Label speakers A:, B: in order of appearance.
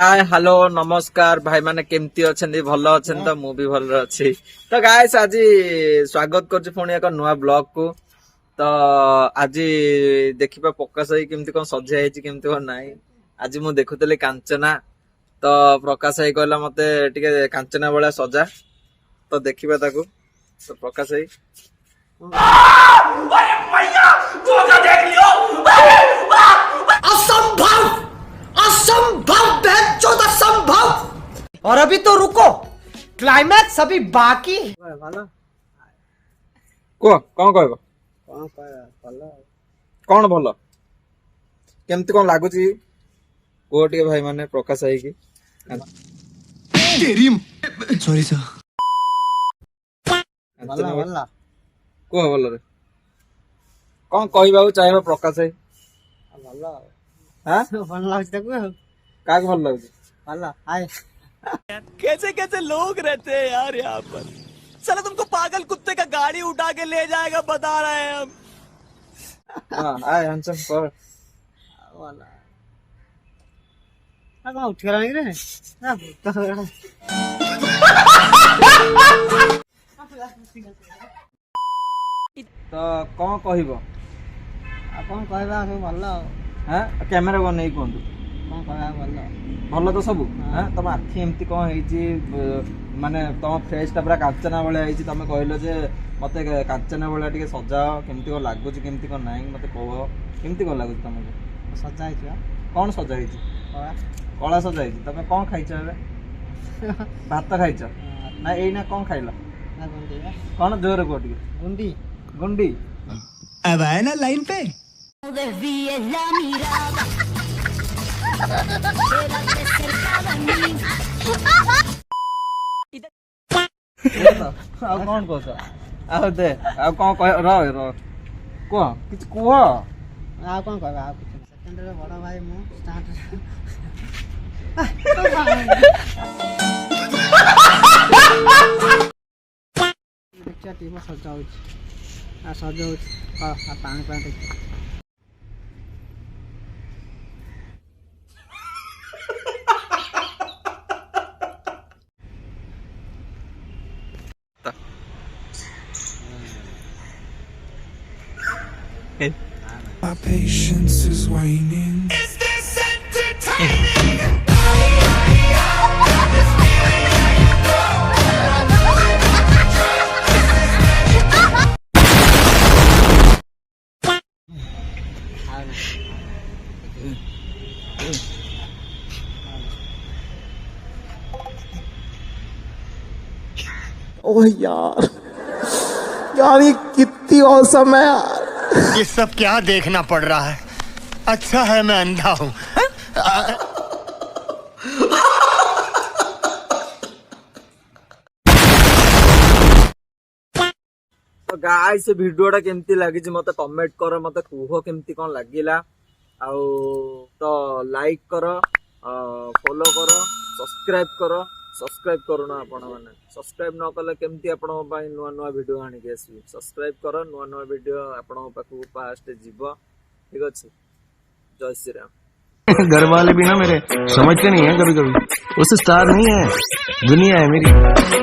A: Hi hello नमस्कार भाई माने केमती अछंदी भलो अछन तो मु भी भलो अछि तो गाइस आज स्वागत करछु पुणी एक नुआ ब्लॉग को तो आज देखिबा प्रकाश भाई केमती कोन सजा हेछि केमती कोन नाही आज मु देखुतले कांचना तो प्रकाश भाई कहला मते टिके कांचना वाला सजा तो देखिबा ताको तो प्रकाश भाई अरे भैया धोखा देख लियो
B: असंभव असंभव असंभव। और अभी तो रुको, क्लाइमैक्स अभी बाकी।
A: को कौन कहबो कौन भलो केमती कोन लागु छी को टिके भाई माने प्रकाश भाई की
C: तेरी सॉरी सर
A: भला को भलो रे कौन कहबा चाहेबा प्रकाश भाई
B: भलो
A: हां
B: भल लागछ ताको
A: काग भल लागछ
B: भलो हाय
C: कैसे कैसे लोग रहते हैं यार यहाँ पर। चलो तुमको पागल कुत्ते का गाड़ी उठा के ले जाएगा बता रहे हैं हम।
A: हां आय हंसम कर
B: भलो आ उठ गला नहीं रे ना भूत
A: तो कौन कहबो
B: आ कोन कहबा सब भलो
A: हां कैमरा को नहीं कोन
B: कोन कहबा भलो
A: भल तो सब हां तम आखि एमती कोन हेची माने तम फेस टा पूरा कांचना वाला हेची तमे कहलो जे मते कांचना वाला टिके सजाओ केमती को लागु छी केमती को नाही मते कहबो केमती को लागु तमको
B: सजा है
A: कौन सजा हेची कला सजा हेची तमे कोन खाइछ बे भात खाइछ ना एइना कोन खाइला
B: ना गुंडी
A: कौन जोर को टिके
B: गुंडी
A: गुंडी
C: अब आए ना लाइन पे
D: Desvíes la mirada, quédate cerca de mí.
A: आ कौन कहछ आ दे आ कौन कह र को किछ कुह
B: आ कोन कहबा आ कुछ सेकंड रे बड़ा भाई मु स्टार्ट पिक्चर टीम सजा हो आ सजा हो आ पानी पानी
E: My patience is waning.
F: ओह यार यार ये कितनी औसम है यार।
G: ये सब क्या देखना पड़ रहा है। अच्छा है मैं अंधा हूँ।
A: तो गाइस वीडियोटा केमती लागी जे मते कमेंट करो मते कुहो केमती कोन लागिला आउ तो लाइक करो फॉलो करो सब्सक्राइब करो ना आपण माने सब्सक्राइब न कले केमती आपण पई नुवा नुवा वीडियो आनी के आसी सब्सक्राइब करो नुवा नुवा वीडियो आपण पाखु फास्ट जीवो ठीक अछि जय श्री राम।
H: घर वाले भी ना मेरे समझते नहीं है कभी कभी उस स्टार नहीं है दुनिया है मेरी।